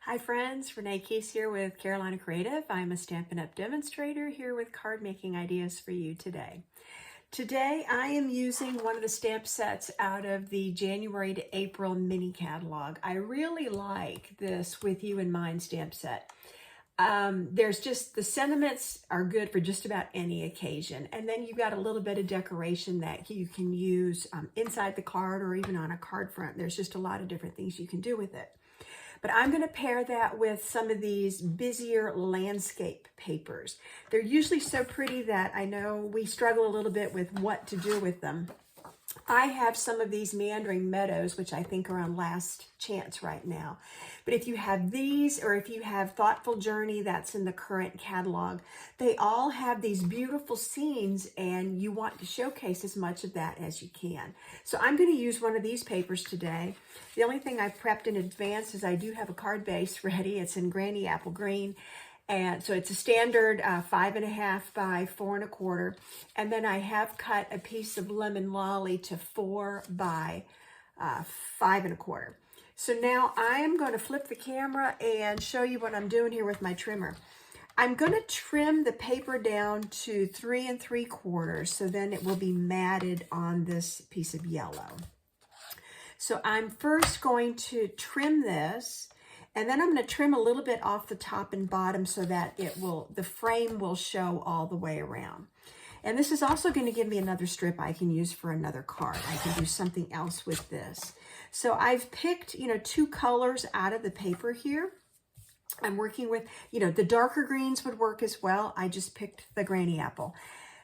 Hi friends, Renee Case here with Carolina Creative. I'm a Stampin' Up! Demonstrator here with card making ideas for you today. Today I am using one of the stamp sets out of the January to April mini catalog. I really like this With You in Mind stamp set. There's just, the sentiments are good for just about any occasion. And then you've got a little bit of decoration that you can use inside the card or even on a card front. There's just a lot of different things you can do with it. But I'm going to pair that with some of these busier landscape papers. They're usually so pretty that I know we struggle a little bit with what to do with them. I have some of these meandering meadows, which I think are on last chance right now. But if you have these, or if you have Thoughtful Journey that's in the current catalog, they all have these beautiful scenes and you want to showcase as much of that as you can. So I'm going to use one of these papers today. The only thing I've prepped in advance is I do have a card base ready. It's in Granny Apple Green. And so it's a standard 5.5 by 4 1/4. And then I have cut a piece of lemon lolly to 4 by 5 1/4. So now I am going to flip the camera and show you what I'm doing here with my trimmer. I'm going to trim the paper down to 3 3/4, so then it will be matted on this piece of yellow. So I'm first going to trim this, and then I'm going to trim a little bit off the top and bottom so that the frame will show all the way around. And this is also going to give me another strip I can use for another card. I can do something else with this. So I've picked, two colors out of the paper here. I'm working with, the darker greens would work as well. I just picked the Granny Apple.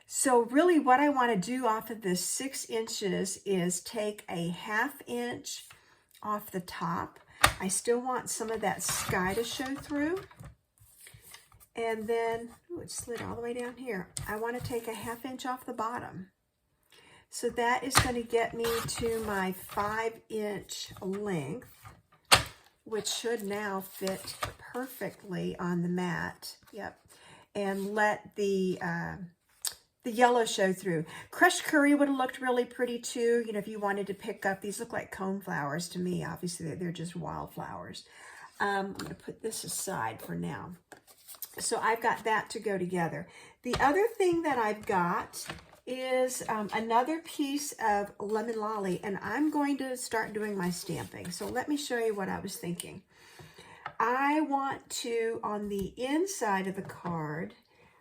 So really what I want to do off of this 6 inches is take a 1/2 inch off the top. I still want some of that sky to show through. And then, it slid all the way down here. I want to take a 1/2 inch off the bottom. So that is going to get me to my 5 inch length, which should now fit perfectly on the mat. Yep. And let the yellow show through. Crushed curry would have looked really pretty too. If you wanted to pick up, these look like cone flowers to me. Obviously, they're just wildflowers. I'm going to put this aside for now. So I've got that to go together. The other thing that I've got is another piece of lemon lolly, and I'm going to start doing my stamping. So let me show you what I was thinking. I want to, on the inside of the card,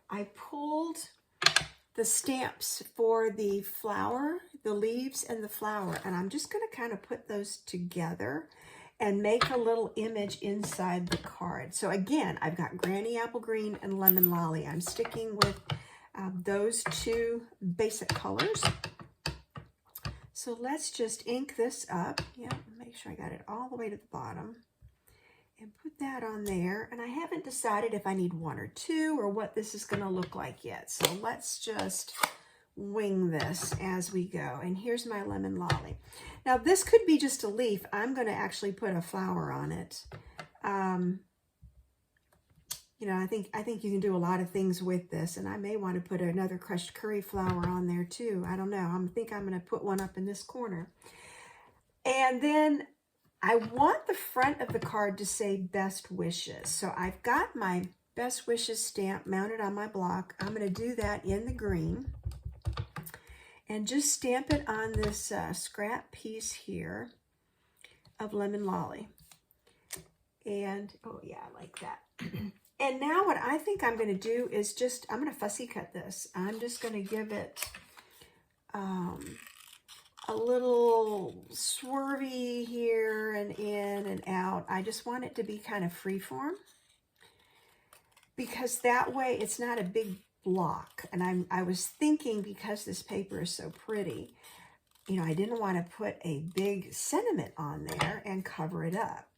I pulled the stamps for the flower, the leaves and the flower, and I'm just going to kind of put those together and make a little image inside the card. So again, I've got Granny Apple Green and Lemon Lolly. I'm sticking with those two basic colors. So let's just ink this up. Yeah, make sure I got it all the way to the bottom. And put that on there. And I haven't decided if I need 1 or 2 or what this is going to look like yet. So let's just wing this as we go. And here's my lemon lolly. Now this could be just a leaf. I'm going to actually put a flower on it. I think you can do a lot of things with this, and I may want to put another crushed curry flower on there too. I don't know. I think I'm going to put one up in this corner. And then I want the front of the card to say best wishes. So I've got my best wishes stamp mounted on my block. I'm going to do that in the green and just stamp it on this scrap piece here of lemon lolly. And, oh yeah, I like that. And now what I think I'm going to do is I'm going to fussy cut this. I'm just going to give it a little swervy here and in and out. I just want it to be kind of freeform, because that way it's not a big block. And I was thinking, because this paper is so pretty, I didn't want to put a big sentiment on there and cover it up.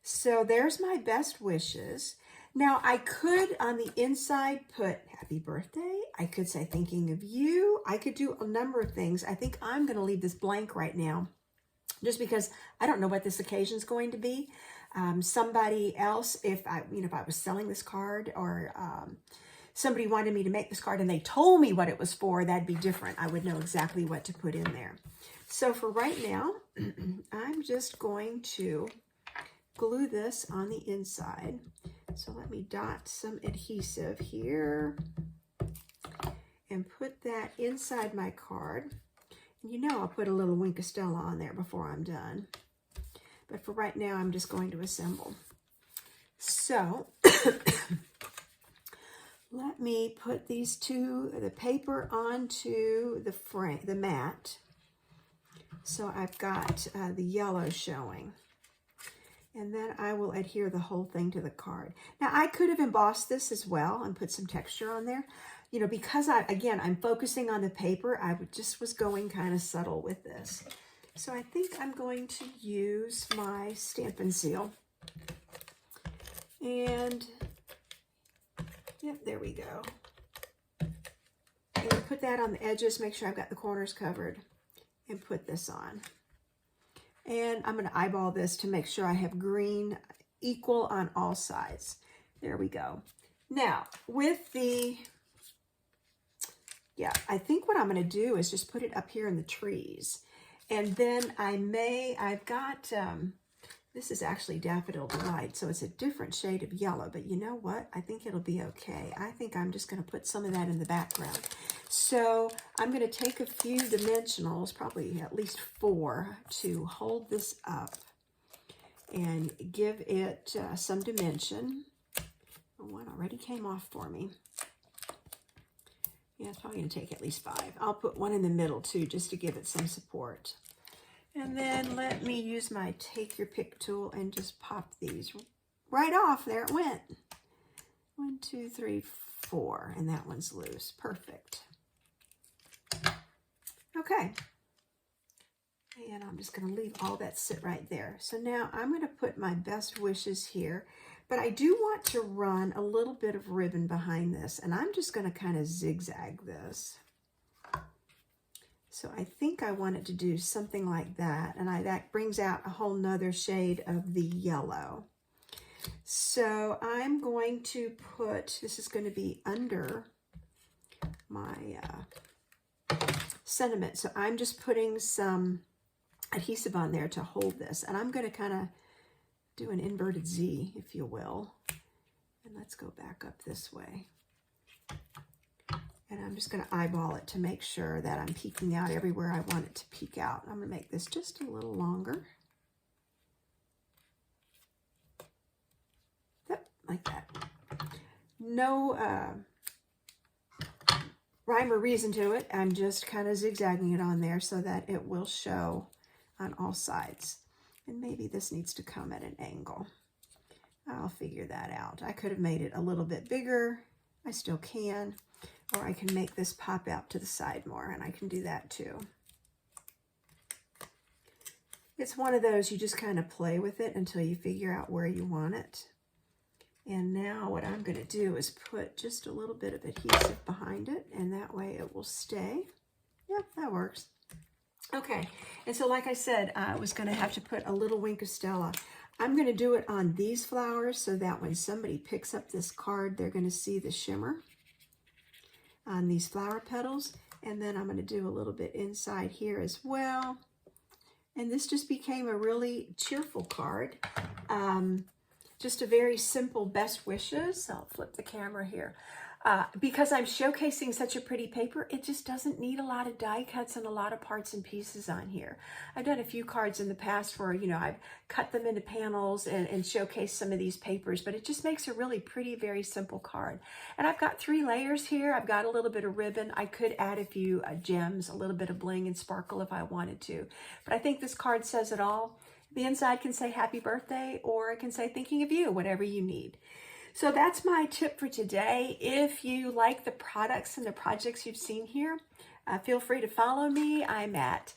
So there's my best wishes. Now I could on the inside put happy birthday. I could say thinking of you. I could do a number of things. I think I'm going to leave this blank right now just because I don't know what this occasion is going to be. Somebody else, if I was selling this card, or somebody wanted me to make this card and they told me what it was for, that'd be different. I would know exactly what to put in there. So for right now, I'm just going to glue this on the inside. So let me dot some adhesive here and put that inside my card. And you know I'll put a little Wink of Stella on there before I'm done. But for right now, I'm just going to assemble. So let me put the paper onto the frame, the mat. So I've got the yellow showing. And then I will adhere the whole thing to the card. Now I could have embossed this as well and put some texture on there. You know, because I'm focusing on the paper, I just was going kind of subtle with this. So I think I'm going to use my Stampin' Seal. And, yep, there we go. And put that on the edges, make sure I've got the corners covered, and put this on. And I'm going to eyeball this to make sure I have green equal on all sides. There we go. Now, with the, I think what I'm going to do is just put it up here in the trees. And then I've got, this is actually Daffodil Delight, so it's a different shade of yellow, but you know what? I think it'll be okay. I think I'm just going to put some of that in the background. So I'm going to take a few dimensionals, probably at least 4, to hold this up and give it some dimension. Oh, one already came off for me. Yeah, it's probably going to take at least 5. I'll put one in the middle too, just to give it some support. And then let me use my Take Your Pick tool and just pop these right off. There it went. 1, 2, 3, 4, and that one's loose. Perfect. Okay. And I'm just going to leave all that sit right there. So now I'm going to put my best wishes here, but I do want to run a little bit of ribbon behind this, and I'm just going to kind of zigzag this. So I think I want it to do something like that, and that brings out a whole nother shade of the yellow. So I'm going to put, this is going to be under my sentiment. So I'm just putting some adhesive on there to hold this, and I'm going to kind of do an inverted Z, if you will. And let's go back up this way. And I'm just going to eyeball it to make sure that I'm peeking out everywhere I want it to peek out. I'm going to make this just a little longer. Yep, like that. No rhyme or reason to it. I'm just kind of zigzagging it on there so that it will show on all sides. And maybe this needs to come at an angle. I'll figure that out. I could have made it a little bit bigger. I still can. Or I can make this pop out to the side more, and I can do that too. It's one of those, you just kind of play with it until you figure out where you want it. And now what I'm going to do is put just a little bit of adhesive behind it, and that way it will stay. Yep, that works. Okay, and so like I said, I was going to have to put a little Wink of Stella. I'm going to do it on these flowers so that when somebody picks up this card, they're going to see the shimmer on these flower petals. And then I'm going to do a little bit inside here as well. And this just became a really cheerful card. Just a very simple best wishes. I'll flip the camera here. Because I'm showcasing such a pretty paper, it just doesn't need a lot of die cuts and a lot of parts and pieces on here. I've done a few cards in the past where, you know, I've cut them into panels and showcased some of these papers, but it just makes a really pretty, very simple card. And I've got 3 layers here. I've got a little bit of ribbon. I could add a few gems, a little bit of bling and sparkle if I wanted to. But I think this card says it all. The inside can say happy birthday, or it can say thinking of you, whatever you need. So that's my tip for today. If you like the products and the projects you've seen here, feel free to follow me. I'm at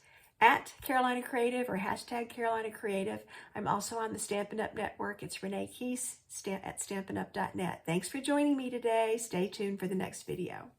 Carolina Creative or hashtag Carolina Creative. I'm also on the Stampin' Up! Network. It's Renee Keese at stampinup.net. Thanks for joining me today. Stay tuned for the next video.